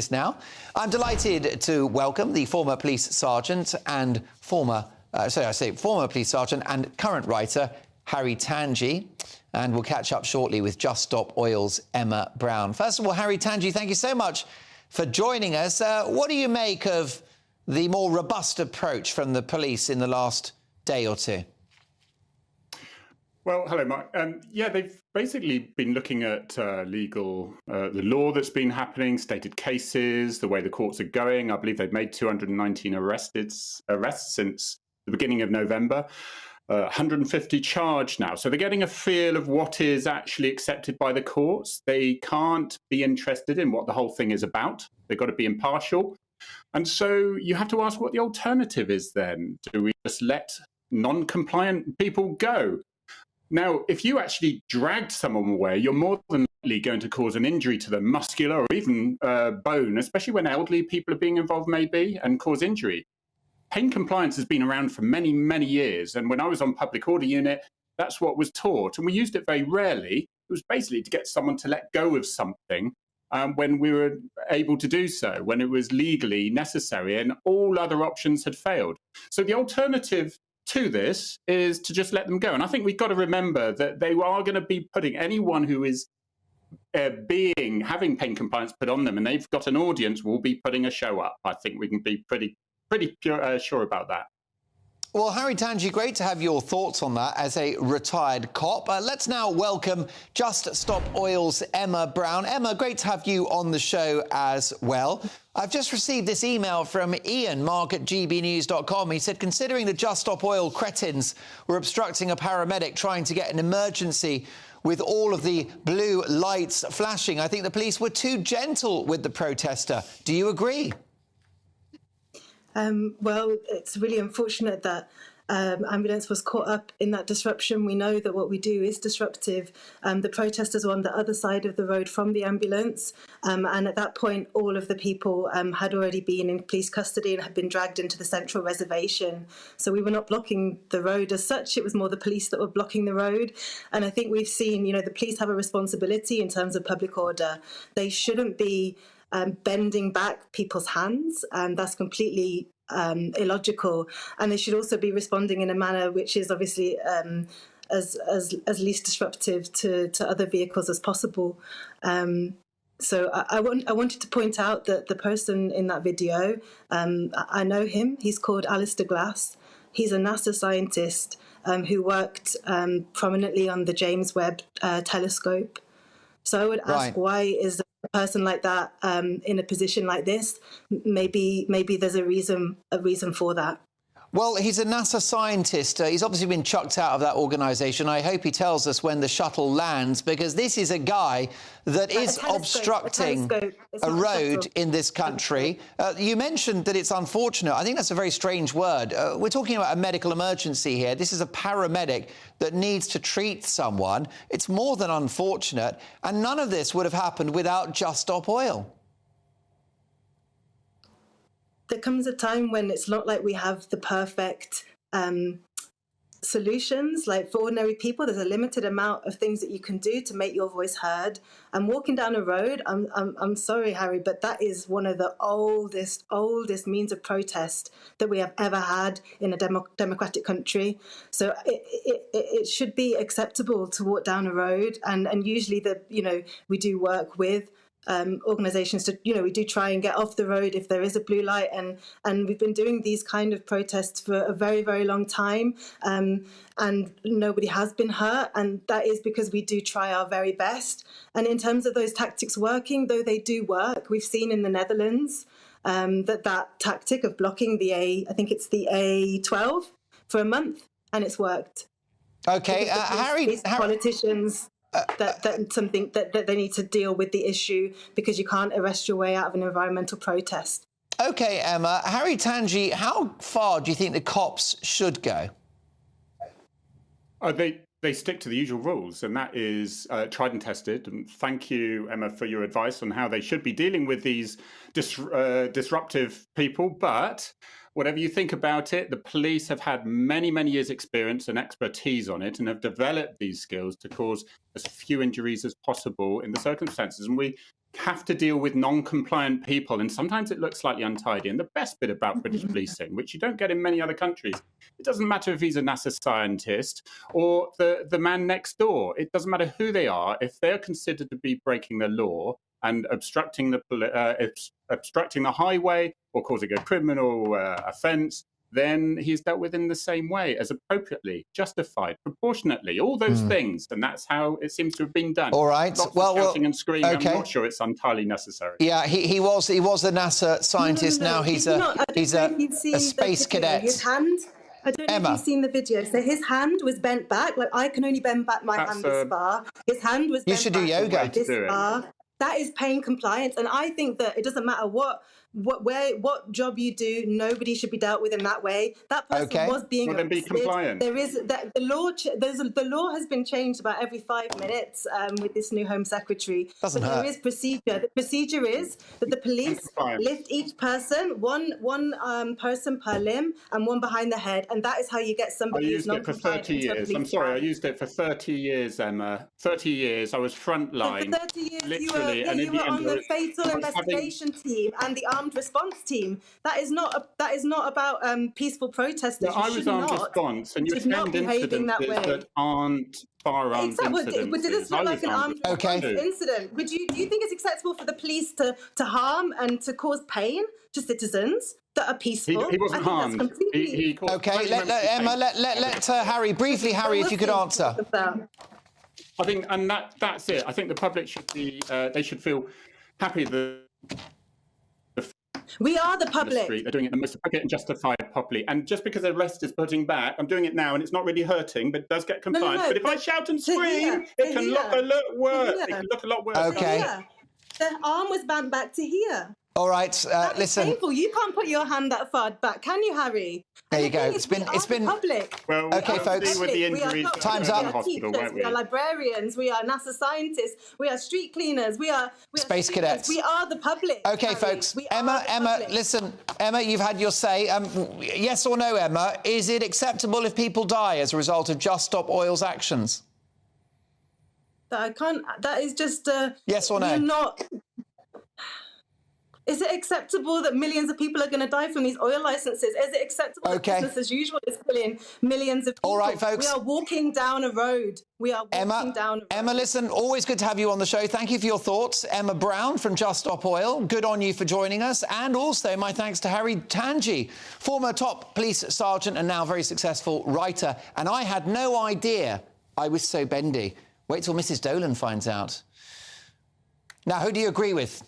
Now, I'm delighted to welcome the former police sergeant and former police sergeant and current writer Harry Tangye, and we'll catch up shortly with Just Stop Oil's Emma Brown. First of all, Harry Tangye, thank you so much for joining us. What do you make of the more robust approach from the police in the last day or two? Well, hello, Mark. Yeah, they've basically been looking at the law that's been happening, stated cases, the way the courts are going. I believe they've made 219 arrests since the beginning of November, 150 charged now. So they're getting a feel of what is actually accepted by the courts. They can't be interested in what the whole thing is about. They've got to be impartial. And so you have to ask what the alternative is then. Do we just let non-compliant people go? Now, if you actually dragged someone away, you're more than likely going to cause an injury to them, muscular or even bone, especially when elderly people are being involved maybe, and cause injury. Pain compliance has been around for many, many years. And when I was on public order unit, that's what was taught. And we used it very rarely. It was basically to get someone to let go of something when we were able to do so, when it was legally necessary and all other options had failed. So the alternative to this is to just let them go. And I think we've got to remember that they are going to be putting anyone who is having pain compliance put on them, and they've got an audience, will be putting a show up. I think we can be pretty sure about that. Well, Harry Tangye, great to have your thoughts on that as a retired cop. Let's now welcome Just Stop Oil's Emma Brown. Emma, great to have you on the show as well. I've just received this email from Ian, Mark at gbnews.com. He said, considering the Just Stop Oil cretins were obstructing a paramedic trying to get an emergency with all of the blue lights flashing, I think the police were too gentle with the protester. Do you agree? Well, it's really unfortunate that ambulance was caught up in that disruption. We know that what we do is disruptive. The protesters were on the other side of the road from the ambulance, and at that point all of the people had already been in police custody and had been dragged into the central reservation. So we were not blocking the road as such, it was more the police that were blocking the road. And I think we've seen, the police have a responsibility in terms of public order. They shouldn't be bending back people's hands, and that's completely illogical. And they should also be responding in a manner which is obviously as least disruptive to other vehicles as possible. So I wanted to point out that the person in that video, I know him. He's called Alistair Glass. He's a NASA scientist who worked prominently on the James Webb telescope. So I would ask, why is a person like that in a position like this? Maybe there's a reason for that. Well, he's a NASA scientist. He's obviously been chucked out of that organisation. I hope he tells us when the shuttle lands, because this is a guy that is obstructing a road in this country. You mentioned that it's unfortunate. I think that's a very strange word. We're talking about a medical emergency here. This is a paramedic that needs to treat someone. It's more than unfortunate. And none of this would have happened without Just Stop Oil. There comes a time when it's not like we have the perfect solutions. Like for ordinary people, there's a limited amount of things that you can do to make your voice heard. And walking down a road, I'm sorry, Harry, but that is one of the oldest means of protest that we have ever had in a democratic country. So it should be acceptable to walk down a road. And usually we do work with organisations to, we do try and get off the road if there is a blue light, and we've been doing these kind of protests for a very, very long time, and nobody has been hurt, and that is because we do try our very best. And in terms of those tactics working, though they do work, we've seen in the Netherlands that tactic of blocking I think it's the A12 for a month, and it's worked. Okay, Harry, politicians. That's something that they need to deal with the issue, because you can't arrest your way out of an environmental protest. OK, Emma. Harry Tangye, how far do you think the cops should go? They stick to the usual rules, and that is tried and tested. And thank you, Emma, for your advice on how they should be dealing with these disruptive people. But whatever you think about it, the police have had many, many years' experience and expertise on it, and have developed these skills to cause as few injuries as possible in the circumstances. And we have to deal with non-compliant people, and sometimes it looks slightly untidy. And the best bit about British policing, which you don't get in many other countries, it doesn't matter if he's a NASA scientist or the man next door. It doesn't matter who they are. If they're considered to be breaking the law and obstructing the highway or causing a criminal offence, then he's dealt with in the same way, as appropriately, justified, proportionately, all those things. And that's how it seems to have been done. All right. Lots of shouting and screaming. Okay. I'm not sure it's entirely necessary. Yeah, he was a NASA scientist. Now he's a space cadet. His hand. I don't know Emma. if you've seen the video. So his hand was bent back. Like, I can only bend back my hand this far. His hand was bent back. You should do yoga. This far. That is pain compliance. And I think that it doesn't matter what job you do, nobody should be dealt with in that way. That person was being then be compliant. There is that the law has been changed about every 5 minutes with this new Home Secretary. Doesn't hurt. There is procedure. The procedure is that the police lift each person, one person per limb and one behind the head, and that is how you get somebody who's not compliant. I used it for 30 years. I'm sorry, I used it for 30 years, Emma. 30 years. I was frontline. For 30 years, literally, you were on the fatal investigation team and the armed response team. That is not about peaceful protesters. No, I was armed response, and you attend incidents that aren't firearms incidents. But did this look like an armed response incident? Do you think it's acceptable for the police to harm and to cause pain to citizens that are peaceful? He wasn't harmed. Emma, let Harry briefly. Harry, if you could answer. I think, and that's it. I think the public should be. They should feel happy that. We are the public. They're doing it in the most appropriate and justified properly. And just because the rest is putting back, I'm doing it now, and it's not really hurting, but it does get compliance. But if I shout and scream, it can look a lot worse. It can look a lot worse. Okay. The arm was bent back to here. All right, listen. Painful. You can't put your hand that far back, can you, Harry? There you go. It's been public. Well, okay, folks. With the injuries, time's up. We are librarians. We are NASA scientists. We are street cleaners. We are space cadets. We are the public. Okay, Harry. folks. Emma, listen. Emma, you've had your say. Yes or no, Emma? Is it acceptable if people die as a result of Just Stop Oil's actions? I can't. That is just. Yes or no? You're not. Is it acceptable that millions of people are going to die from these oil licenses? Is it acceptable that business as usual is killing millions of people? All right, folks. We are walking down a road. Emma, listen, always good to have you on the show. Thank you for your thoughts. Emma Brown from Just Stop Oil. Good on you for joining us. And also my thanks to Harry Tangye, former top police sergeant and now very successful writer. And I had no idea I was so bendy. Wait till Mrs. Dolan finds out. Now, who do you agree with?